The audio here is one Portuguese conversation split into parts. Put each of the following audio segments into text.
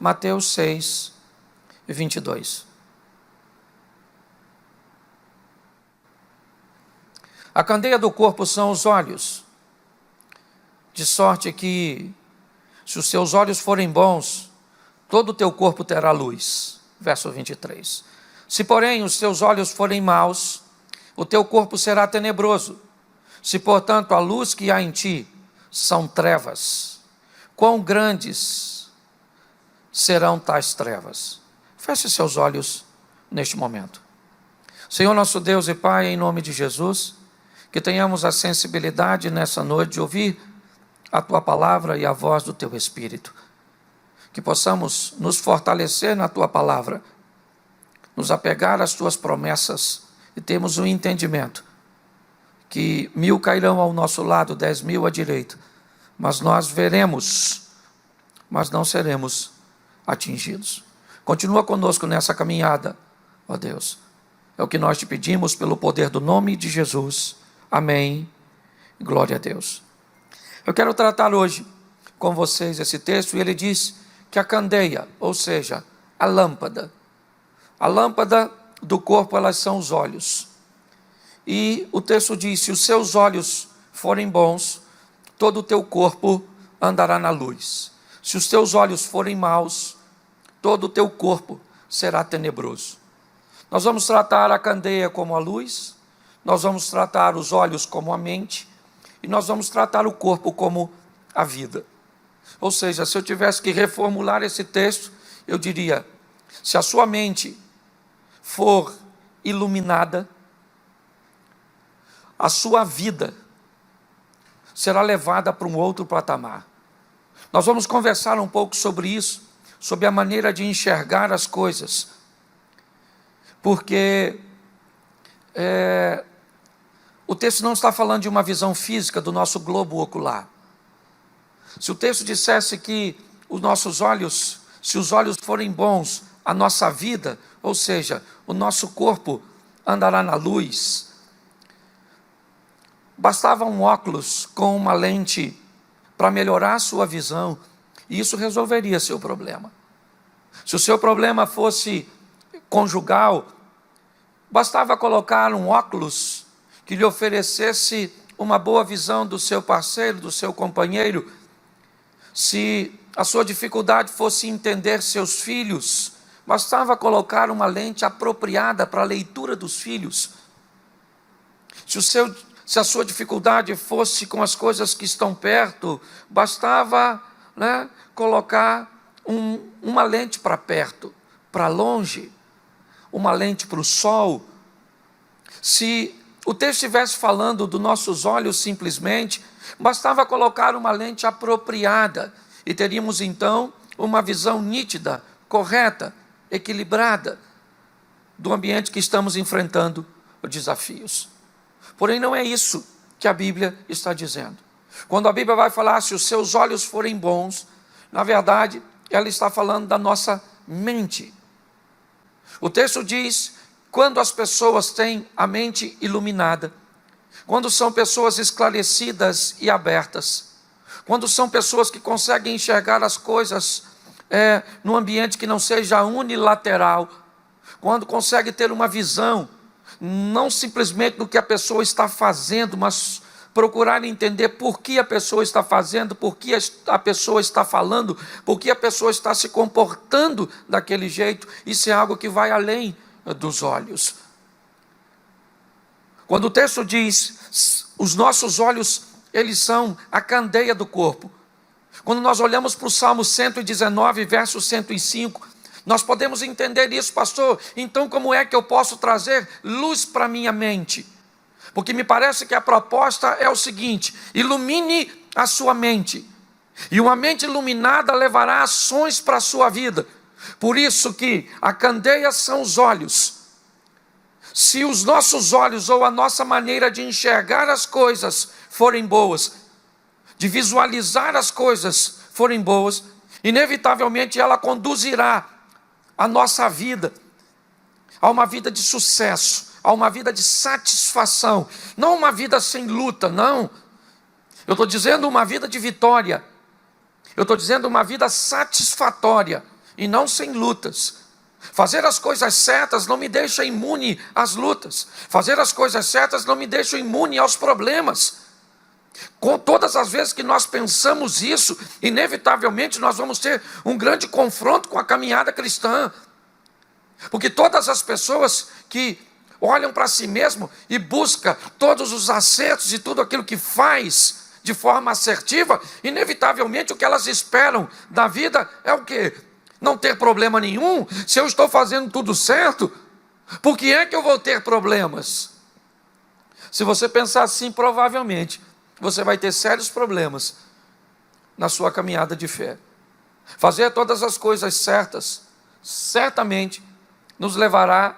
Mateus 6, 22. A candeia do corpo são os olhos, de sorte que, se os seus olhos forem bons, todo o teu corpo terá luz. Verso 23. Se, porém, os teus olhos forem maus, o teu corpo será tenebroso. Se, portanto, a luz que há em ti são trevas, quão grandes serão tais trevas? Feche seus olhos neste momento. Senhor nosso Deus e Pai, em nome de Jesus, que tenhamos a sensibilidade nessa noite de ouvir a Tua palavra e a voz do Teu Espírito. Que possamos nos fortalecer na Tua palavra, nos apegar às Tuas promessas e termos um entendimento que 1.000 cairão ao nosso lado, 10.000 à direita, mas nós veremos, mas não seremos atingidos. Continua conosco nessa caminhada, ó Deus. É o que nós te pedimos pelo poder do nome de Jesus. Amém. Glória a Deus. Eu quero tratar hoje com vocês esse texto, e ele diz que a candeia, ou seja, a lâmpada do corpo, elas são os olhos. E o texto diz: se os seus olhos forem bons, todo o teu corpo andará na luz. Se os teus olhos forem maus, todo o teu corpo será tenebroso. Nós vamos tratar a candeia como a luz, nós vamos tratar os olhos como a mente, e nós vamos tratar o corpo como a vida. Ou seja, se eu tivesse que reformular esse texto, eu diria: se a sua mente for iluminada, a sua vida será levada para um outro patamar. Nós vamos conversar um pouco sobre isso, sobre a maneira de enxergar as coisas, porque o texto não está falando de uma visão física do nosso globo ocular. Se o texto dissesse que os nossos olhos, se os olhos forem bons, a nossa vida, ou seja, o nosso corpo andará na luz, bastava um óculos com uma lente para melhorar a sua visão, e isso resolveria seu problema. Se o seu problema fosse conjugal, bastava colocar um óculos que lhe oferecesse uma boa visão do seu parceiro, do seu companheiro. Se a sua dificuldade fosse entender seus filhos, bastava colocar uma lente apropriada para a leitura dos filhos. Se a sua dificuldade fosse com as coisas que estão perto, bastava, colocar uma lente para perto, para longe, uma lente para o sol. Se o texto estivesse falando dos nossos olhos simplesmente, bastava colocar uma lente apropriada e teríamos então uma visão nítida, correta, equilibrada do ambiente que estamos enfrentando, os desafios. Porém, não é isso que a Bíblia está dizendo. Quando a Bíblia vai falar se os seus olhos forem bons, na verdade, ela está falando da nossa mente. O texto diz: quando as pessoas têm a mente iluminada, quando são pessoas esclarecidas e abertas, quando são pessoas que conseguem enxergar as coisas num ambiente que não seja unilateral, quando consegue ter uma visão, não simplesmente do que a pessoa está fazendo, mas procurar entender por que a pessoa está fazendo, por que a pessoa está falando, por que a pessoa está se comportando daquele jeito. Isso é algo que vai além dos olhos. Quando o texto diz, os nossos olhos, eles são a candeia do corpo. Quando nós olhamos para o Salmo 119, verso 105, nós podemos entender isso: pastor, então como é que eu posso trazer luz para a minha mente? Porque me parece que a proposta é o seguinte: ilumine a sua mente, e uma mente iluminada levará ações para a sua vida. Por isso que a candeia são os olhos. Se os nossos olhos ou a nossa maneira de enxergar as coisas forem boas, de visualizar as coisas forem boas, inevitavelmente ela conduzirá a nossa vida a uma vida de sucesso, a uma vida de satisfação, não uma vida sem luta, não. Eu estou dizendo uma vida de vitória, eu estou dizendo uma vida satisfatória. e não sem lutas. Fazer as coisas certas não me deixa imune às lutas. Fazer as coisas certas não me deixa imune aos problemas. Com todas as vezes que nós pensamos isso, inevitavelmente nós vamos ter um grande confronto com a caminhada cristã. Porque todas as pessoas que olham para si mesmo e buscam todos os acertos e tudo aquilo que faz de forma assertiva, inevitavelmente o que elas esperam da vida é o quê? Não ter problema nenhum. Se eu estou fazendo tudo certo, por que é que eu vou ter problemas? Se você pensar assim, provavelmente você vai ter sérios problemas na sua caminhada de fé. Fazer todas as coisas certas certamente nos levará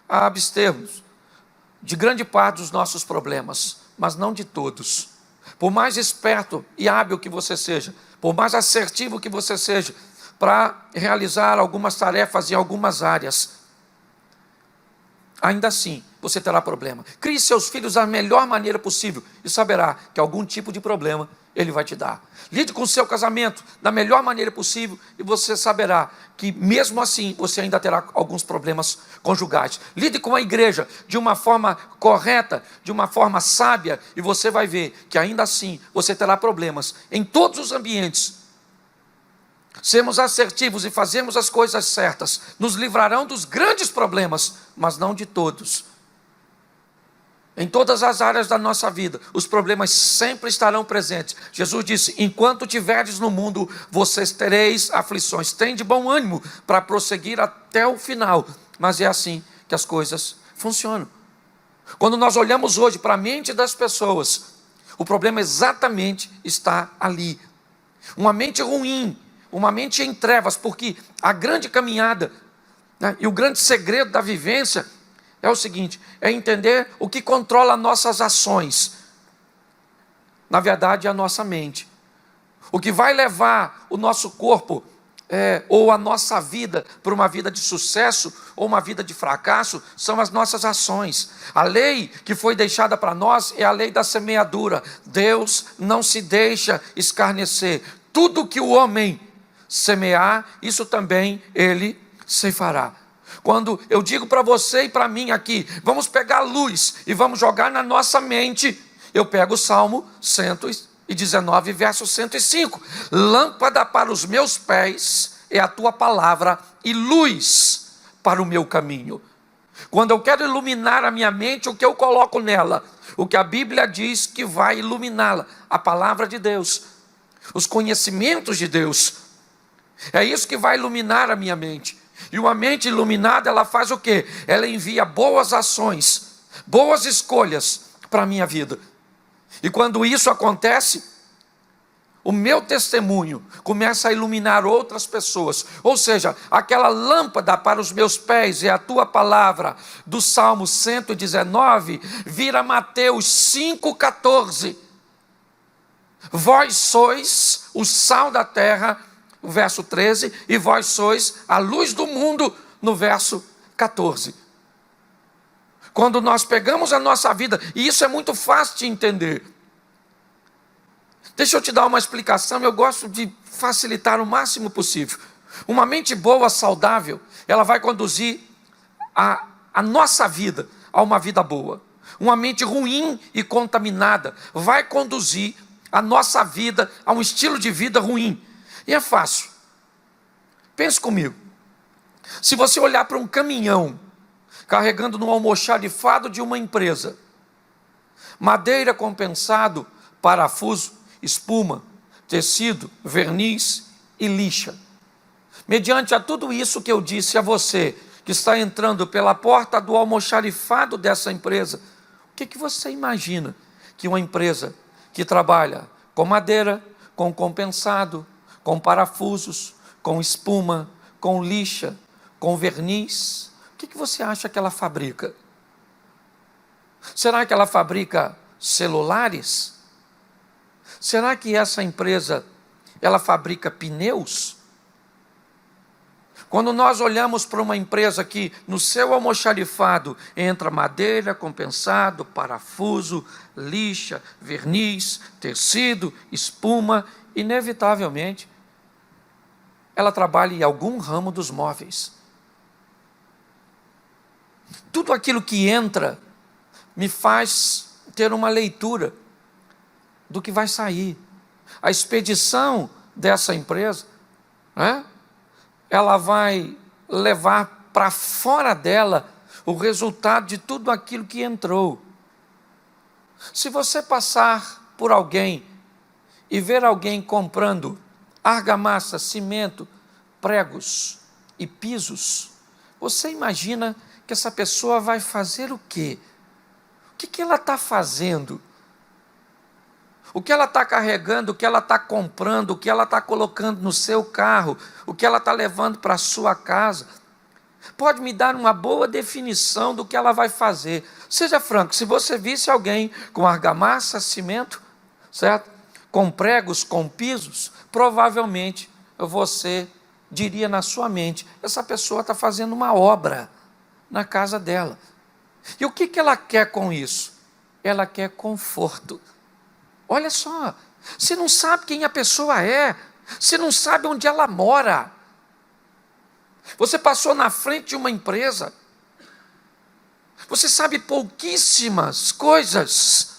a abstermos de grande parte dos nossos problemas, mas não de todos. Por mais esperto e hábil que você seja, por mais assertivo que você seja para realizar algumas tarefas em algumas áreas, ainda assim você terá problema. Crie seus filhos da melhor maneira possível e saberá que algum tipo de problema ele vai te dar. Lide com o seu casamento da melhor maneira possível e você saberá que mesmo assim você ainda terá alguns problemas conjugais. Lide com a igreja de uma forma correta, de uma forma sábia, e você vai ver que ainda assim você terá problemas em todos os ambientes. Sermos assertivos e fazermos as coisas certas nos livrarão dos grandes problemas, mas não de todos. Em todas as áreas da nossa vida, os problemas sempre estarão presentes. Jesus disse: enquanto tiverdes no mundo, vocês tereis aflições. Tem de bom ânimo para prosseguir até o final. Mas é assim que as coisas funcionam. Quando nós olhamos hoje para a mente das pessoas, o problema exatamente está ali. Uma mente ruim, uma mente em trevas, porque a grande caminhada, né, e o grande segredo da vivência é o seguinte: é entender o que controla nossas ações. Na verdade, é a nossa mente. O que vai levar o nosso corpo ou a nossa vida para uma vida de sucesso ou uma vida de fracasso são as nossas ações. A lei que foi deixada para nós é a lei da semeadura. Deus não se deixa escarnecer. Tudo que o homem semear, isso também ele ceifará. Quando eu digo para você e para mim aqui, vamos pegar luz e vamos jogar na nossa mente, eu pego o Salmo 119, verso 105. Lâmpada para os meus pés é a tua palavra e luz para o meu caminho. Quando eu quero iluminar a minha mente, o que eu coloco nela? O que a Bíblia diz que vai iluminá-la? A palavra de Deus, os conhecimentos de Deus. É isso que vai iluminar a minha mente. E uma mente iluminada, ela faz o quê? Ela envia boas ações, boas escolhas para a minha vida. E quando isso acontece, o meu testemunho começa a iluminar outras pessoas. Ou seja, aquela lâmpada para os meus pés é a tua palavra, do Salmo 119, vira Mateus 5,14. Vós sois o sal da terra, o verso 13, e vós sois a luz do mundo, no verso 14. Quando nós pegamos a nossa vida, e isso é muito fácil de entender. Deixa eu te dar uma explicação, eu gosto de facilitar o máximo possível. Uma mente boa, saudável, ela vai conduzir a nossa vida a uma vida boa. Uma mente ruim e contaminada vai conduzir a nossa vida a um estilo de vida ruim. E é fácil. Pense comigo. Se você olhar para um caminhão carregando no almoxarifado de uma empresa, madeira compensado, parafuso, espuma, tecido, verniz e lixa. Mediante a tudo isso que eu disse a você, que está entrando pela porta do almoxarifado dessa empresa, o que você imagina que uma empresa que trabalha com madeira, com compensado, com parafusos, com espuma, com lixa, com verniz, o que você acha que ela fabrica? Será que ela fabrica celulares? Será que essa empresa, ela fabrica pneus? Quando nós olhamos para uma empresa que no seu almoxarifado entra madeira, compensado, parafuso, lixa, verniz, tecido, espuma, inevitavelmente, ela trabalha em algum ramo dos móveis. Tudo aquilo que entra me faz ter uma leitura do que vai sair. A expedição dessa empresa, né, ela vai levar para fora dela o resultado de tudo aquilo que entrou. Se você passar por alguém e ver alguém comprando argamassa, cimento, pregos e pisos, você imagina que essa pessoa vai fazer o quê? O que ela está fazendo? O que ela está carregando, o que ela está comprando, o que ela está colocando no seu carro, o que ela está levando para a sua casa, pode me dar uma boa definição do que ela vai fazer. Seja franco, se você visse alguém com argamassa, cimento, certo? Com pregos, com pisos, provavelmente você diria na sua mente, essa pessoa está fazendo uma obra na casa dela. E o que ela quer com isso? Ela quer conforto. Olha só, você não sabe quem a pessoa é, você não sabe onde ela mora. Você passou na frente de uma empresa, você sabe pouquíssimas coisas,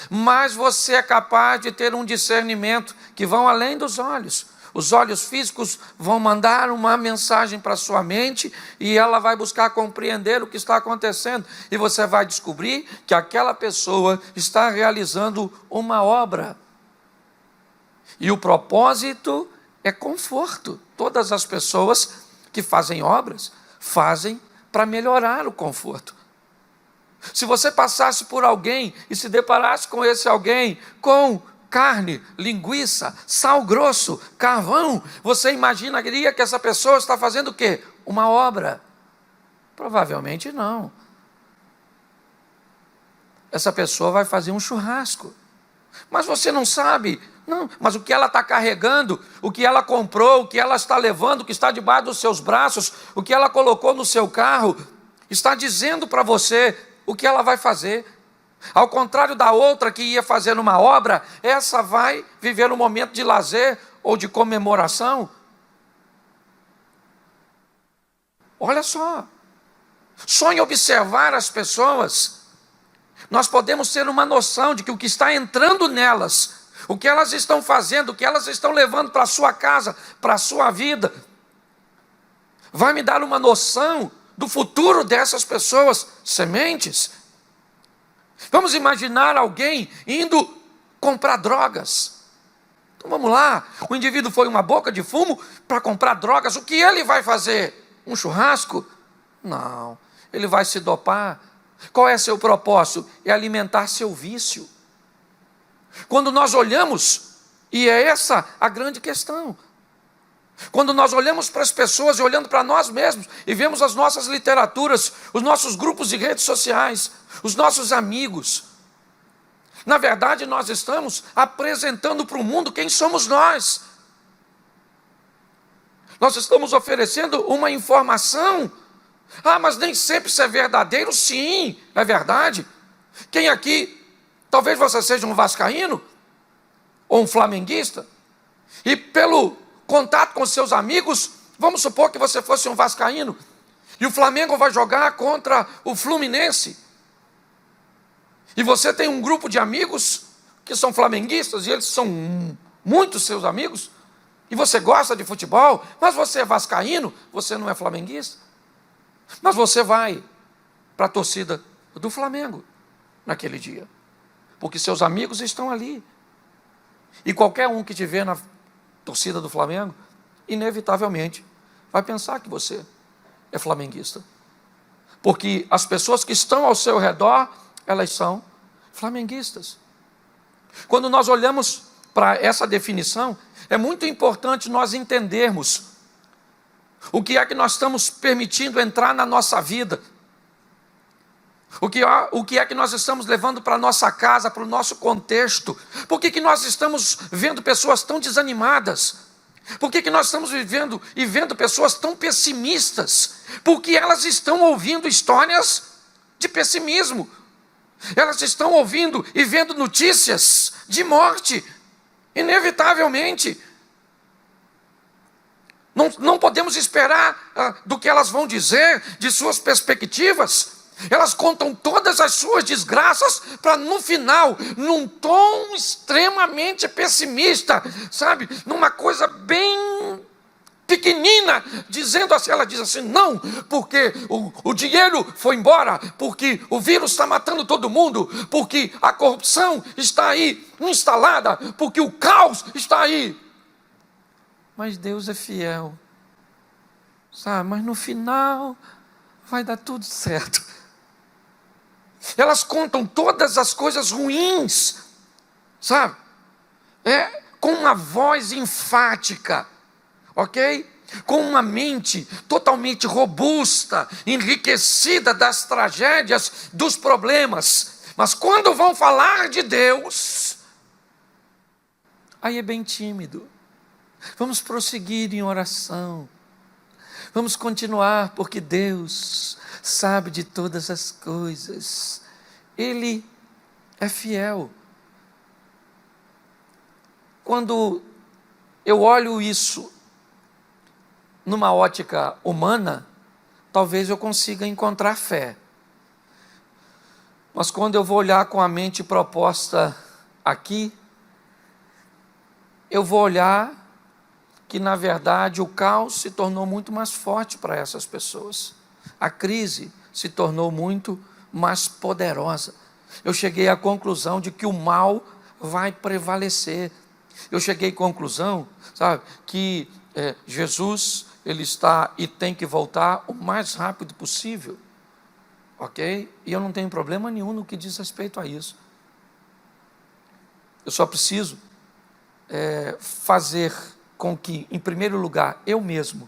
mas você é capaz de ter um discernimento que vão além dos olhos. Os olhos físicos vão mandar uma mensagem para a sua mente e ela vai buscar compreender o que está acontecendo. E você vai descobrir que aquela pessoa está realizando uma obra. E o propósito é conforto. Todas as pessoas que fazem obras, fazem para melhorar o conforto. Se você passasse por alguém e se deparasse com esse alguém com carne, linguiça, sal grosso, carvão, você imaginaria que essa pessoa está fazendo o quê? Uma obra? Provavelmente não. Essa pessoa vai fazer um churrasco. Mas você não sabe. Não, mas o que ela está carregando, o que ela comprou, o que ela está levando, o que está debaixo dos seus braços, o que ela colocou no seu carro, está dizendo para você o que ela vai fazer. Ao contrário da outra que ia fazer uma obra, essa vai viver um momento de lazer ou de comemoração. Olha só em observar as pessoas, nós podemos ter uma noção de que o que está entrando nelas, o que elas estão fazendo, o que elas estão levando para a sua casa, para a sua vida, vai me dar uma noção do futuro dessas pessoas, sementes. Vamos imaginar alguém indo comprar drogas. Então vamos lá, o indivíduo foi uma boca de fumo para comprar drogas, o que ele vai fazer? Um churrasco? Não, ele vai se dopar. Qual é seu propósito? É alimentar seu vício. Quando nós olhamos, e é essa a grande questão, quando nós olhamos para as pessoas e olhando para nós mesmos, e vemos as nossas literaturas, os nossos grupos de redes sociais, os nossos amigos, na verdade nós estamos apresentando para o mundo quem somos nós. Nós estamos oferecendo uma informação. Mas nem sempre isso é verdadeiro. Sim, é verdade. Quem aqui, talvez você seja um vascaíno, ou um flamenguista, e pelo contato com seus amigos, vamos supor que você fosse um vascaíno, e o Flamengo vai jogar contra o Fluminense, e você tem um grupo de amigos que são flamenguistas, e eles são muitos seus amigos, e você gosta de futebol, mas você é vascaíno, você não é flamenguista, mas você vai para a torcida do Flamengo naquele dia, porque seus amigos estão ali, e qualquer um que te vê na torcida do Flamengo, inevitavelmente vai pensar que você é flamenguista, porque as pessoas que estão ao seu redor, elas são flamenguistas. Quando nós olhamos para essa definição, é muito importante nós entendermos o que é que nós estamos permitindo entrar na nossa vida, o que é que nós estamos levando para a nossa casa, para o nosso contexto. Por que nós estamos vendo pessoas tão desanimadas? Por que nós estamos vivendo e vendo pessoas tão pessimistas? Porque elas estão ouvindo histórias de pessimismo. Elas estão ouvindo e vendo notícias de morte, inevitavelmente. Não podemos esperar do que elas vão dizer, de suas perspectivas. Elas contam todas as suas desgraças para no final, num tom extremamente pessimista, sabe? Numa coisa bem pequenina, dizendo assim, ela diz assim, não, porque o dinheiro foi embora, porque o vírus está matando todo mundo, porque a corrupção está aí instalada, porque o caos está aí. Mas Deus é fiel, sabe? Mas no final vai dar tudo certo. Elas contam todas as coisas ruins, sabe? Com uma voz enfática, ok? Com uma mente totalmente robusta, enriquecida das tragédias, dos problemas. Mas quando vão falar de Deus, aí é bem tímido. Vamos prosseguir em oração. Vamos continuar, porque Deus sabe de todas as coisas. Ele é fiel. Quando eu olho isso numa ótica humana, talvez eu consiga encontrar fé. Mas quando eu vou olhar com a mente proposta aqui, eu vou olhar que, na verdade, o caos se tornou muito mais forte para essas pessoas. A crise se tornou muito mais poderosa. Eu cheguei à conclusão de que o mal vai prevalecer. Eu cheguei à conclusão, sabe, que Jesus, ele está e tem que voltar o mais rápido possível. Ok? E eu não tenho problema nenhum no que diz respeito a isso. Eu só preciso fazer com que, em primeiro lugar, eu mesmo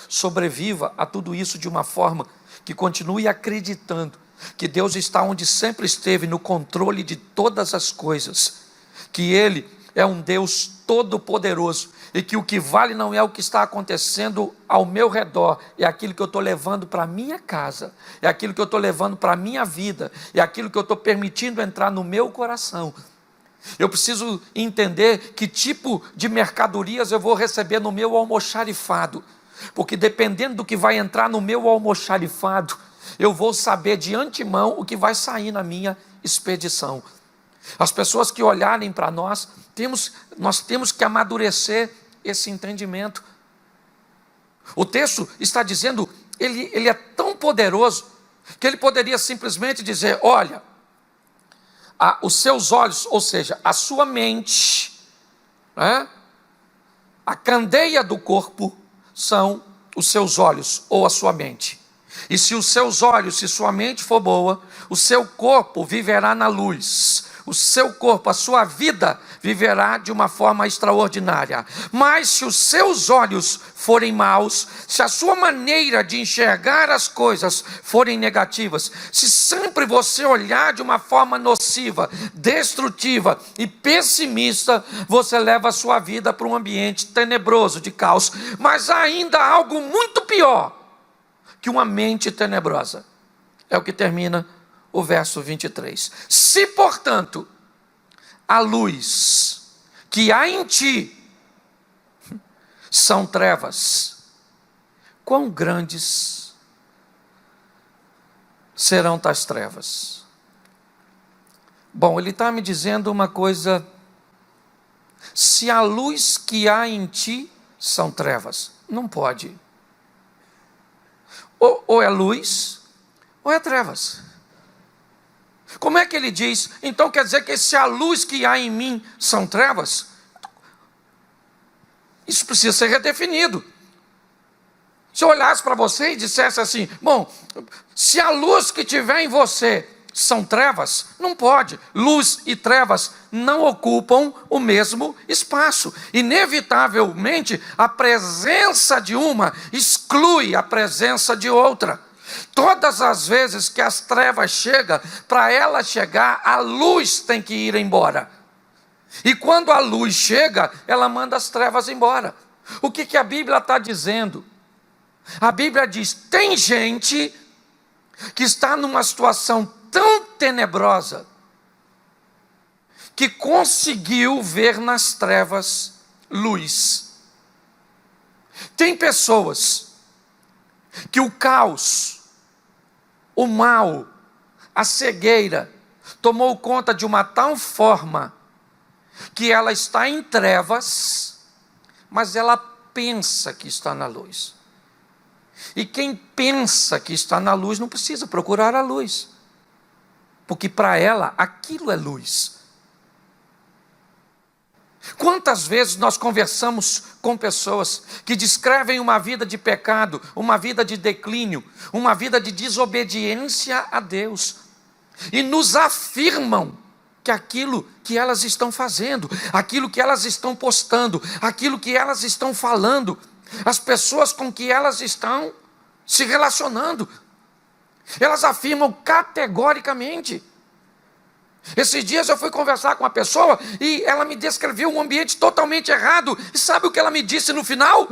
sobreviva a tudo isso de uma forma que continue acreditando que Deus está onde sempre esteve, no controle de todas as coisas, que Ele é um Deus todo-poderoso e que o que vale não é o que está acontecendo ao meu redor, é aquilo que eu estou levando para a minha casa, é aquilo que eu estou levando para a minha vida, é aquilo que eu estou permitindo entrar no meu coração. Eu preciso entender que tipo de mercadorias eu vou receber no meu almoxarifado, porque dependendo do que vai entrar no meu almoxarifado, eu vou saber de antemão o que vai sair na minha expedição. As pessoas que olharem para nós temos que amadurecer esse entendimento. O texto está dizendo, ele é tão poderoso, que ele poderia simplesmente dizer, olha, os seus olhos, ou seja, a sua mente, a candeia do corpo são os seus olhos ou a sua mente. E se os seus olhos, se sua mente for boa, o seu corpo viverá na luz. O seu corpo, a sua vida viverá de uma forma extraordinária. Mas se os seus olhos forem maus, se a sua maneira de enxergar as coisas forem negativas, se sempre você olhar de uma forma nociva, destrutiva e pessimista, você leva a sua vida para um ambiente tenebroso de caos. Mas ainda há algo muito pior que uma mente tenebrosa. É o que termina o verso 23. Se, portanto, a luz que há em ti são trevas, quão grandes serão tais trevas? Bom, ele está me dizendo uma coisa, se a luz que há em ti são trevas, não pode. Ou é luz, ou é trevas. Como é que ele diz? Então quer dizer que se a luz que há em mim são trevas? Isso precisa ser redefinido. Se eu olhasse para você e dissesse assim, bom, se a luz que tiver em você são trevas, não pode. Luz e trevas não ocupam o mesmo espaço. Inevitavelmente, a presença de uma exclui a presença de outra. Todas as vezes que as trevas chegam, para ela chegar, a luz tem que ir embora. E quando a luz chega, ela manda as trevas embora. O que a Bíblia está dizendo? A Bíblia diz, tem gente que está numa situação tão tenebrosa, que conseguiu ver nas trevas luz. Tem pessoas que o caos, o mal, a cegueira, tomou conta de uma tal forma que ela está em trevas, mas ela pensa que está na luz. E quem pensa que está na luz não precisa procurar a luz, porque para ela aquilo é luz. Quantas vezes nós conversamos com pessoas que descrevem uma vida de pecado, uma vida de declínio, uma vida de desobediência a Deus, e nos afirmam que aquilo que elas estão fazendo, aquilo que elas estão postando, aquilo que elas estão falando, as pessoas com que elas estão se relacionando, elas afirmam categoricamente. Esses dias eu fui conversar com uma pessoa e ela me descreveu um ambiente totalmente errado. E sabe o que ela me disse no final?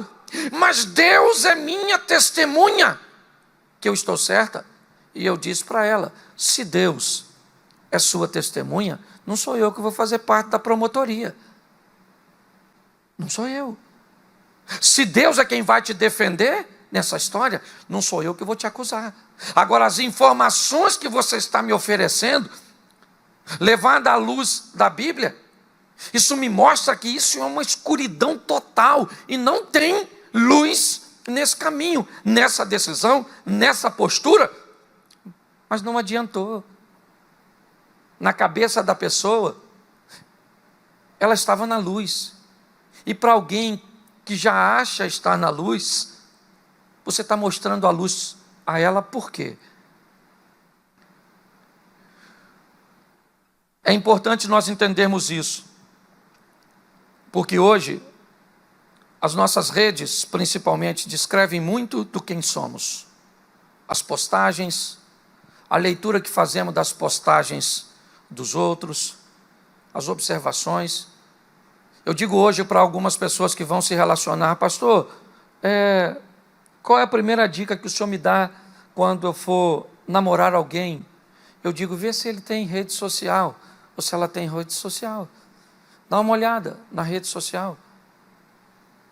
Mas Deus é minha testemunha que eu estou certa. E eu disse para ela, se Deus é sua testemunha, não sou eu que vou fazer parte da promotoria. Não sou eu. Se Deus é quem vai te defender nessa história, não sou eu que vou te acusar. Agora, as informações que você está me oferecendo, levada à luz da Bíblia, isso me mostra que isso é uma escuridão total e não tem luz nesse caminho, nessa decisão, nessa postura. Mas não adiantou. Na cabeça da pessoa, ela estava na luz. E para alguém que já acha estar na luz, você está mostrando a luz a ela por quê? É importante nós entendermos isso, porque hoje as nossas redes, principalmente, descrevem muito do quem somos. As postagens, a leitura que fazemos das postagens dos outros, as observações. Eu digo hoje para algumas pessoas que vão se relacionar, pastor, qual é a primeira dica que o senhor me dá quando eu for namorar alguém? Eu digo, vê se ele tem rede social, ou se ela tem rede social. Dá uma olhada na rede social.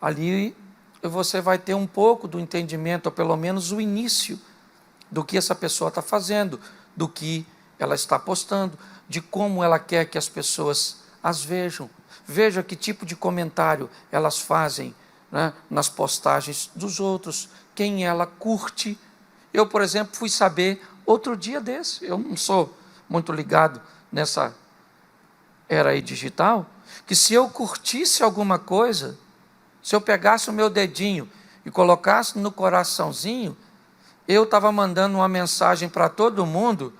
Ali você vai ter um pouco do entendimento, ou pelo menos o início, do que essa pessoa está fazendo, do que ela está postando, de como ela quer que as pessoas as vejam. Veja que tipo de comentário elas fazem, né, nas postagens dos outros, quem ela curte. Eu, por exemplo, fui saber outro dia desse, eu não sou muito ligado nessa era aí digital, que se eu curtisse alguma coisa, se eu pegasse o meu dedinho e colocasse no coraçãozinho, eu estava mandando uma mensagem para todo mundo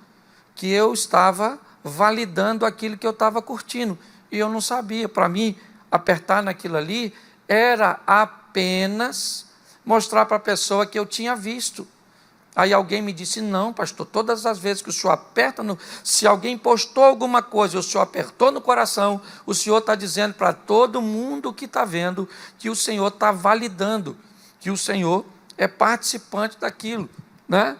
que eu estava validando aquilo que eu estava curtindo. E eu não sabia. Para mim, apertar naquilo ali era apenas mostrar para a pessoa que eu tinha visto. Aí alguém me disse, não, pastor, todas as vezes que o senhor aperta, se alguém postou alguma coisa e o senhor apertou no coração, o senhor está dizendo para todo mundo que está vendo que o senhor está validando, que o senhor é participante daquilo, né?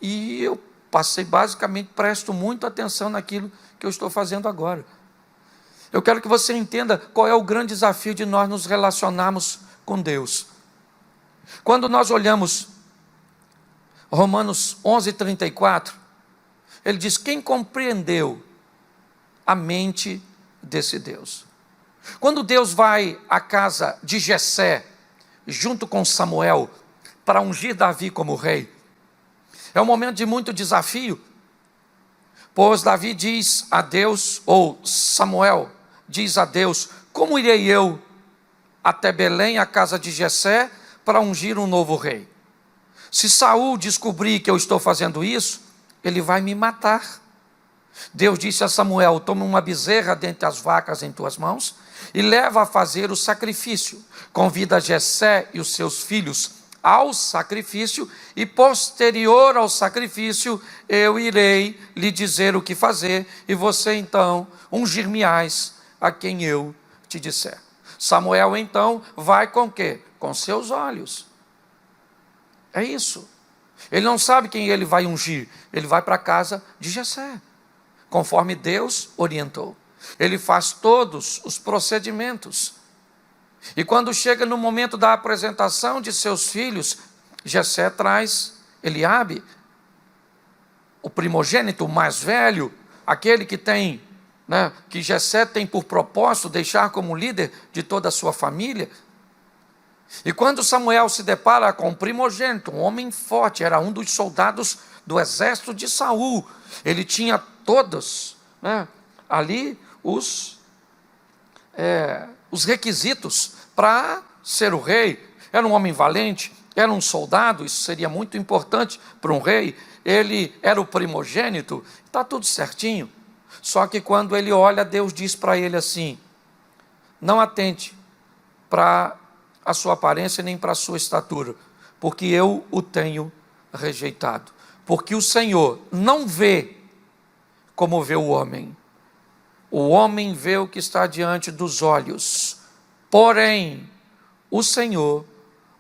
E eu passei basicamente, presto muita atenção naquilo que eu estou fazendo agora. Eu quero que você entenda qual é o grande desafio de nós nos relacionarmos com Deus. Quando nós olhamos Romanos 11:34, ele diz, quem compreendeu a mente desse Deus? Quando Deus vai à casa de Jessé, junto com Samuel, para ungir Davi como rei, é um momento de muito desafio, pois Davi diz a Deus, ou Samuel diz a Deus, como irei eu até Belém, a casa de Jessé, para ungir um novo rei? Se Saul descobrir que eu estou fazendo isso, ele vai me matar. Deus disse a Samuel, toma uma bezerra dentre as vacas em tuas mãos e leva a fazer o sacrifício. Convida Jessé e os seus filhos ao sacrifício e posterior ao sacrifício eu irei lhe dizer o que fazer e você então ungir-me-ás a quem eu te disser. Samuel então vai com o quê? Com seus olhos. É isso. Ele não sabe quem ele vai ungir. Ele vai para a casa de Jessé, conforme Deus orientou. Ele faz todos os procedimentos. E quando chega no momento da apresentação de seus filhos, Jessé traz Eliabe, o primogênito, o mais velho, aquele que tem, que Jessé tem por propósito deixar como líder de toda a sua família. E quando Samuel se depara com o primogênito, um homem forte, era um dos soldados do exército de Saul, ele tinha todos ali os requisitos para ser o rei. Era um homem valente, era um soldado, isso seria muito importante para um rei. Ele era o primogênito, está tudo certinho. Só que quando ele olha, Deus diz para ele assim: não atente para a sua aparência nem para a sua estatura, porque eu o tenho rejeitado. Porque o Senhor não vê como vê o homem. O homem vê o que está diante dos olhos, porém o Senhor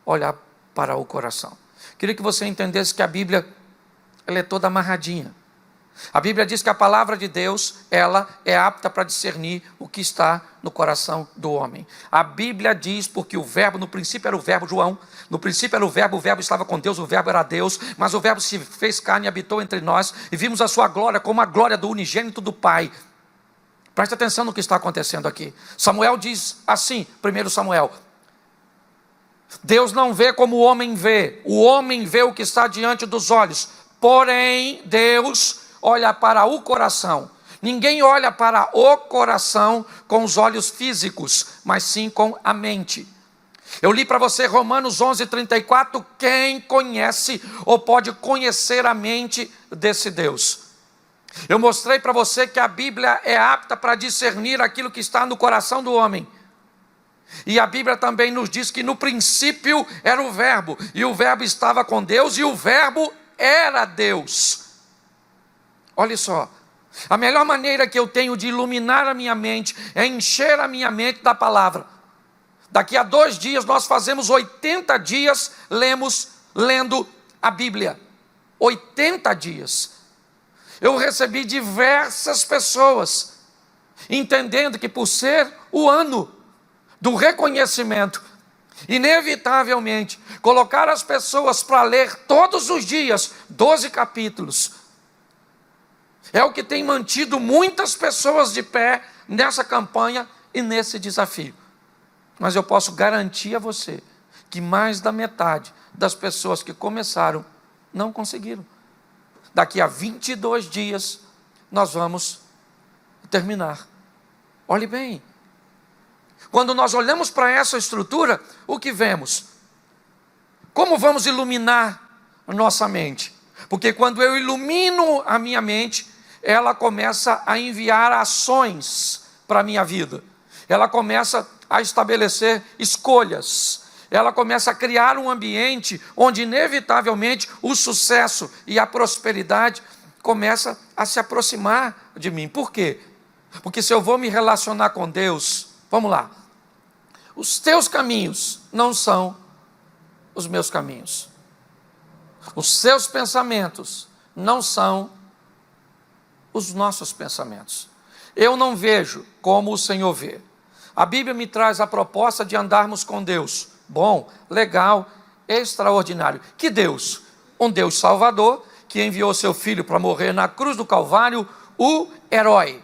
olha para o coração. Queria que você entendesse que a Bíblia, ela é toda amarradinha. A Bíblia diz que a palavra de Deus, ela é apta para discernir o que está no coração do homem. A Bíblia diz, porque o verbo, no princípio era o verbo, João, no princípio era o verbo estava com Deus, o verbo era Deus, mas o verbo se fez carne e habitou entre nós, e vimos a sua glória como a glória do unigênito do Pai. Preste atenção no que está acontecendo aqui. Samuel diz assim, 1 Samuel: Deus não vê como o homem vê o que está diante dos olhos, porém Deus olha para o coração. Ninguém olha para o coração com os olhos físicos, mas sim com a mente. Eu li para você Romanos 11:34, quem conhece ou pode conhecer a mente desse Deus? Eu mostrei para você que a Bíblia é apta para discernir aquilo que está no coração do homem. E a Bíblia também nos diz que no princípio era o verbo, e o verbo estava com Deus, e o verbo era Deus. Olha só, a melhor maneira que eu tenho de iluminar a minha mente é encher a minha mente da palavra. Daqui a 2 dias nós fazemos 80 dias lendo a Bíblia. 80 dias. Eu recebi diversas pessoas, entendendo que por ser o ano do reconhecimento, inevitavelmente, colocar as pessoas para ler todos os dias 12 capítulos, é o que tem mantido muitas pessoas de pé nessa campanha e nesse desafio. Mas eu posso garantir a você que mais da metade das pessoas que começaram não conseguiram. Daqui a 22 dias nós vamos terminar. Olhe bem, quando nós olhamos para essa estrutura, o que vemos? Como vamos iluminar a nossa mente? Porque quando eu ilumino a minha mente, ela começa a enviar ações para a minha vida. Ela começa a estabelecer escolhas. Ela começa a criar um ambiente onde inevitavelmente o sucesso e a prosperidade começa a se aproximar de mim. Por quê? Porque se eu vou me relacionar com Deus, vamos lá, os teus caminhos não são os meus caminhos. Os seus pensamentos não são os nossos pensamentos. Eu não vejo como o Senhor vê. A Bíblia me traz a proposta de andarmos com Deus. Bom, legal, extraordinário. Que Deus? Um Deus salvador, que enviou seu Filho para morrer na cruz do Calvário, o herói.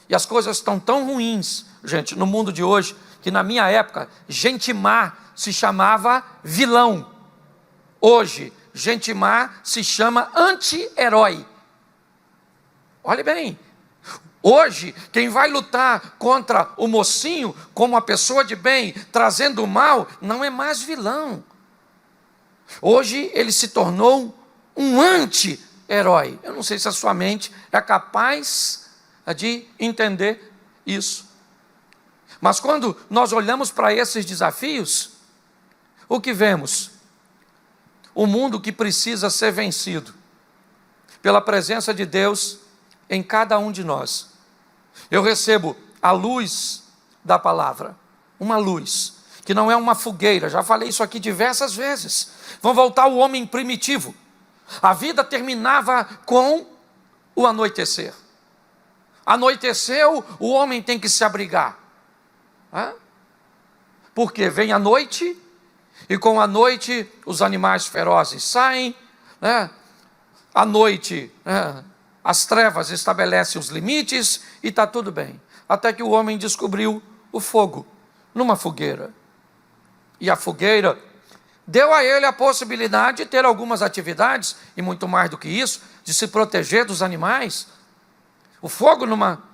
E as coisas estão tão ruins, gente, no mundo de hoje, que na minha época, gente má se chamava vilão. Hoje, gente má se chama anti-herói. Olhe bem, hoje, quem vai lutar contra o mocinho, como uma pessoa de bem, trazendo o mal, não é mais vilão. Hoje, ele se tornou um anti-herói. Eu não sei se a sua mente é capaz de entender isso. Mas quando nós olhamos para esses desafios, o que vemos? Um mundo que precisa ser vencido pela presença de Deus em cada um de nós. Eu recebo a luz da palavra, uma luz, que não é uma fogueira, já falei isso aqui diversas vezes. Vamos voltar ao homem primitivo. A vida terminava com o anoitecer. Anoiteceu, o homem tem que se abrigar. porque vem a noite, e com a noite os animais ferozes saem, né? À noite, né, as trevas estabelecem os limites e está tudo bem. Até que o homem descobriu o fogo numa fogueira. E a fogueira deu a ele a possibilidade de ter algumas atividades, e muito mais do que isso, de se proteger dos animais. O fogo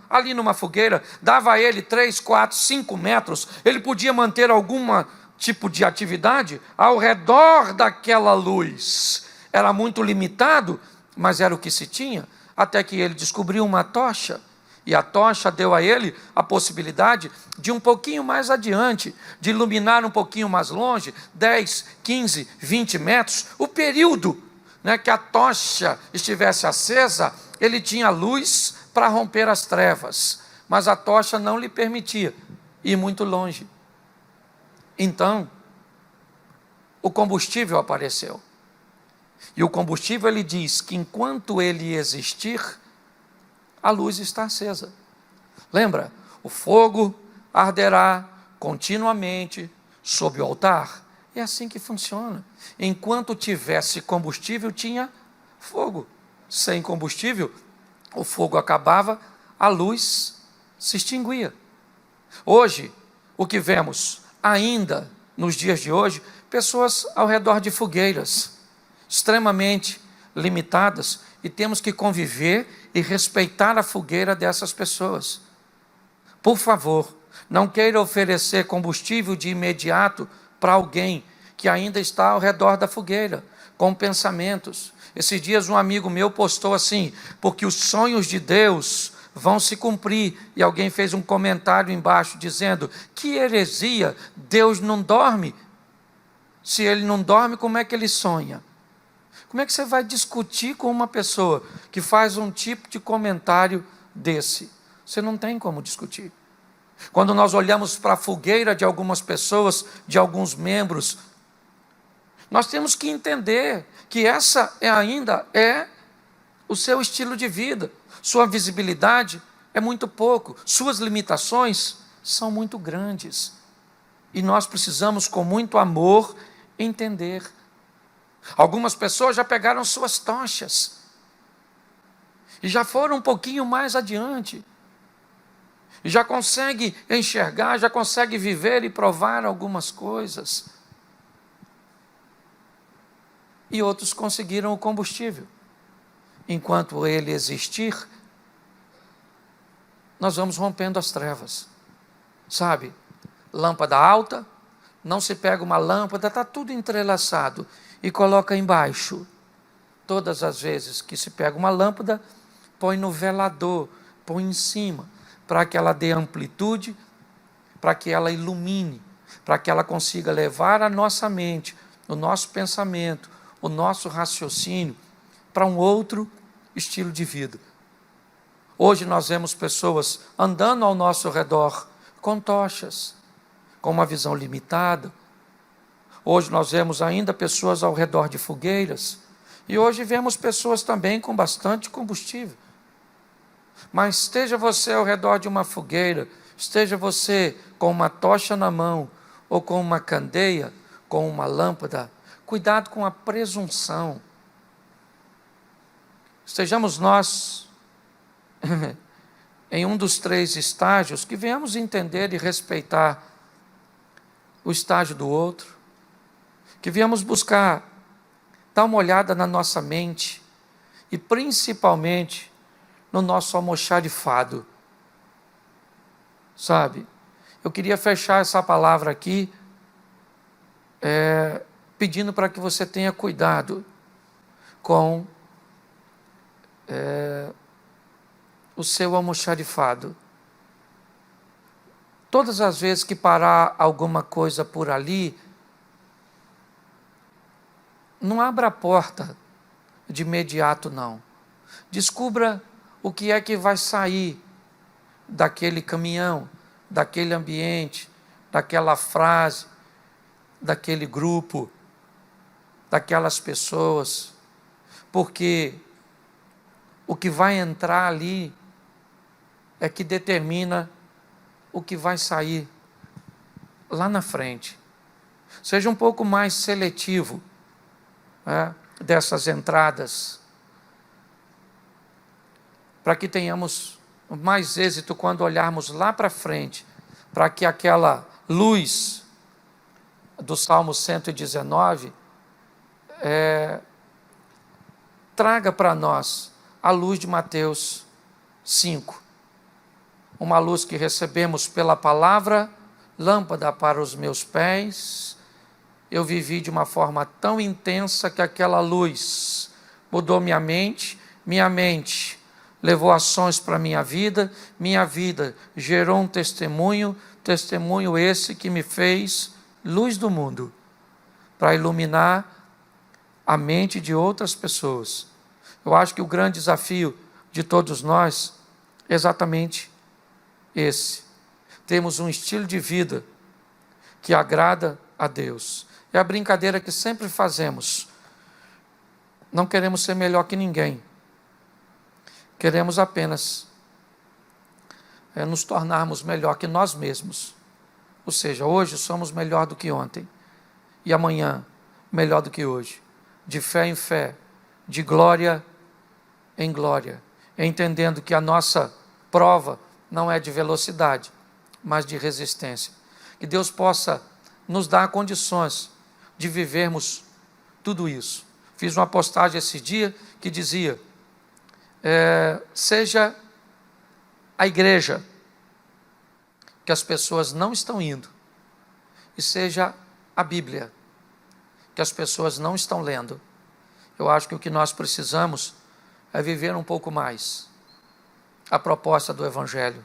ali numa fogueira dava a ele 3, 4, 5 metros. Ele podia manter algum tipo de atividade ao redor daquela luz. Era muito limitado, mas era o que se tinha, até que ele descobriu uma tocha. E a tocha deu a ele a possibilidade de um pouquinho mais adiante, de iluminar um pouquinho mais longe, 10, 15, 20 metros. O período, né, que a tocha estivesse acesa, ele tinha luz para romper as trevas, mas a tocha não lhe permitia ir muito longe. Então, o combustível apareceu. E o combustível, ele diz que enquanto ele existir, a luz está acesa. Lembra? O fogo arderá continuamente sob o altar. É assim que funciona. Enquanto tivesse combustível, tinha fogo. Sem combustível, o fogo acabava, a luz se extinguia. Hoje, o que vemos ainda nos dias de hoje, pessoas ao redor de fogueiras, extremamente limitadas, e temos que conviver e respeitar a fogueira dessas pessoas. Por favor, não queira oferecer combustível de imediato para alguém que ainda está ao redor da fogueira, com pensamentos. Esses dias um amigo meu postou assim: porque os sonhos de Deus vão se cumprir, e alguém fez um comentário embaixo dizendo: que heresia, Deus não dorme. Se ele não dorme, como é que ele sonha? Como é que você vai discutir com uma pessoa que faz um tipo de comentário desse? Você não tem como discutir. Quando nós olhamos para a fogueira de algumas pessoas, de alguns membros, nós temos que entender que essa ainda é o seu estilo de vida. Sua visibilidade é muito pouco, suas limitações são muito grandes. E nós precisamos, com muito amor, entender. Algumas pessoas já pegaram suas tochas e já foram um pouquinho mais adiante, e já consegue enxergar, já consegue viver e provar algumas coisas. E outros conseguiram o combustível. Enquanto ele existir, nós vamos rompendo as trevas. Sabe, lâmpada alta, não se pega uma lâmpada, está tudo entrelaçado, e coloca embaixo. Todas as vezes que se pega uma lâmpada, põe no velador, põe em cima, para que ela dê amplitude, para que ela ilumine, para que ela consiga levar a nossa mente, o nosso pensamento, o nosso raciocínio, para um outro estilo de vida. Hoje nós vemos pessoas andando ao nosso redor com tochas, com uma visão limitada. Hoje nós vemos ainda pessoas ao redor de fogueiras, e hoje vemos pessoas também com bastante combustível. Mas esteja você ao redor de uma fogueira, esteja você com uma tocha na mão, ou com uma candeia, com uma lâmpada, cuidado com a presunção. Estejamos nós em um dos 3 estágios, que venhamos entender e respeitar o estágio do outro, que venhamos buscar dar uma olhada na nossa mente, e principalmente no nosso almoxarifado. Sabe, eu queria fechar essa palavra aqui, pedindo para que você tenha cuidado com o seu almoxarifado. Todas as vezes que parar alguma coisa por ali, não abra a porta de imediato, não. Descubra o que é que vai sair daquele caminhão, daquele ambiente, daquela frase, daquele grupo, daquelas pessoas, porque o que vai entrar ali é que determina o que vai sair lá na frente. Seja um pouco mais seletivo, né, dessas entradas, para que tenhamos mais êxito quando olharmos lá para frente, para que aquela luz do Salmo 119 traga para nós a luz de Mateus 5. Uma luz que recebemos pela palavra, lâmpada para os meus pés. Eu vivi de uma forma tão intensa que aquela luz mudou minha mente levou ações para minha vida gerou um testemunho esse que me fez luz do mundo, para iluminar a mente de outras pessoas. Eu acho que o grande desafio de todos nós é exatamente esse. Temos um estilo de vida que agrada a Deus. É a brincadeira que sempre fazemos. Não queremos ser melhor que ninguém. Queremos apenas nos tornarmos melhor que nós mesmos. Ou seja, hoje somos melhor do que ontem. E amanhã, melhor do que hoje. De fé em fé, de glória em glória. Entendendo que a nossa prova não é de velocidade, mas de resistência. Que Deus possa nos dar condições de vivermos tudo isso. Fiz uma postagem esse dia que dizia, seja a igreja que as pessoas não estão indo, e seja a Bíblia que as pessoas não estão lendo. Eu acho que o que nós precisamos é viver um pouco mais a proposta do Evangelho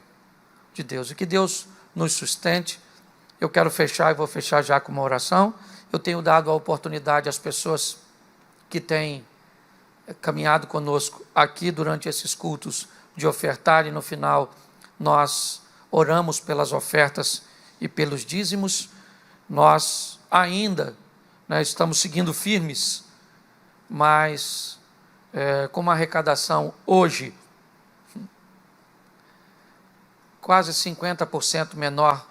de Deus, e que Deus nos sustente. Eu quero fechar, e vou fechar já com uma oração. Eu tenho dado a oportunidade às pessoas que têm caminhado conosco aqui durante esses cultos de ofertar, e no final nós oramos pelas ofertas e pelos dízimos. Nós ainda estamos seguindo firmes, mas com uma arrecadação hoje quase 50% menor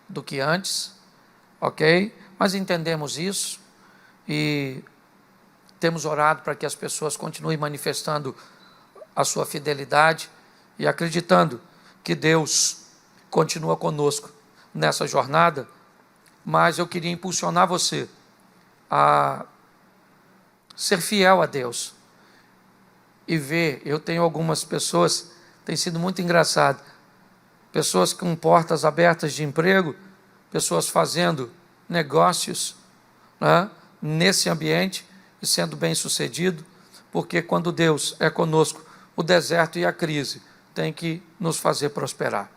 do que antes, ok? Mas entendemos isso e temos orado para que as pessoas continuem manifestando a sua fidelidade e acreditando que Deus continua conosco nessa jornada. Mas eu queria impulsionar você a ser fiel a Deus e ver. Eu tenho algumas pessoas, tem sido muito engraçado, pessoas com portas abertas de emprego, pessoas fazendo negócios, né, nesse ambiente e sendo bem sucedido, porque quando Deus é conosco, o deserto e a crise têm que nos fazer prosperar.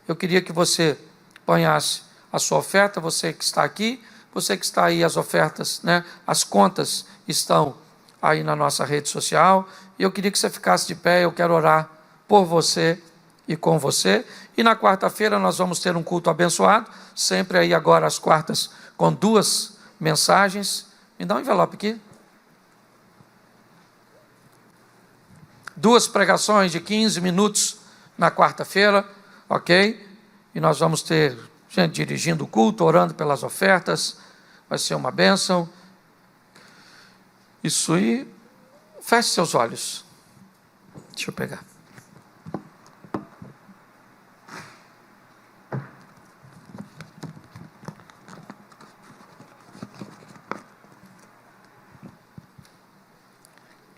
Eu queria que você ponhasse a sua oferta, você que está aqui, você que está aí, as ofertas, as contas estão aí na nossa rede social, e eu queria que você ficasse de pé. Eu quero orar por você e com você. E na quarta-feira nós vamos ter um culto abençoado, sempre aí agora às quartas, com 2 mensagens. Me dá um envelope aqui. 2 pregações de 15 minutos na quarta-feira, ok? E nós vamos ter gente dirigindo o culto, orando pelas ofertas. Vai ser uma bênção. Isso aí. Feche seus olhos. Deixa eu pegar.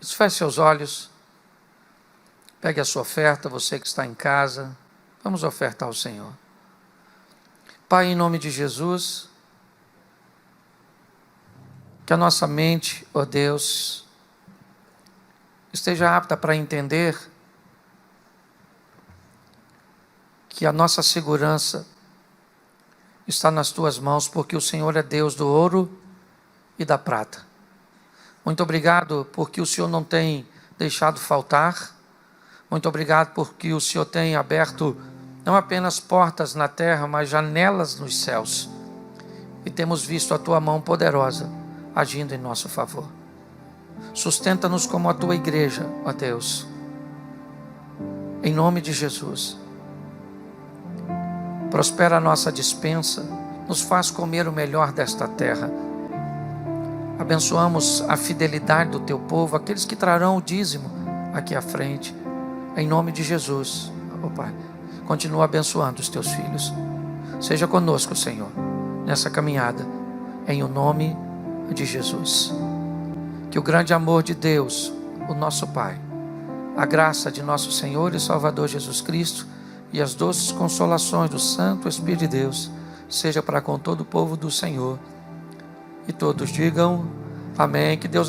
Feche seus olhos. Pegue a sua oferta, você que está em casa. Vamos ofertar ao Senhor. Pai, em nome de Jesus, que a nossa mente, ó Deus, esteja apta para entender que a nossa segurança está nas Tuas mãos, porque o Senhor é Deus do ouro e da prata. Muito obrigado porque o Senhor não tem deixado faltar. Muito obrigado porque o Senhor tem aberto não apenas portas na terra, mas janelas nos céus. E temos visto a Tua mão poderosa agindo em nosso favor. Sustenta-nos como a Tua igreja, ó Deus. Em nome de Jesus. Prospera a nossa despensa, nos faz comer o melhor desta terra. Abençoamos a fidelidade do teu povo, aqueles que trarão o dízimo aqui à frente, em nome de Jesus. Oh Pai, continua abençoando os teus filhos. Seja conosco, Senhor, nessa caminhada, em o nome de Jesus. Que o grande amor de Deus, o nosso Pai, a graça de nosso Senhor e Salvador Jesus Cristo e as doces consolações do Santo Espírito de Deus seja para com todo o povo do Senhor. E todos digam amém. Que Deus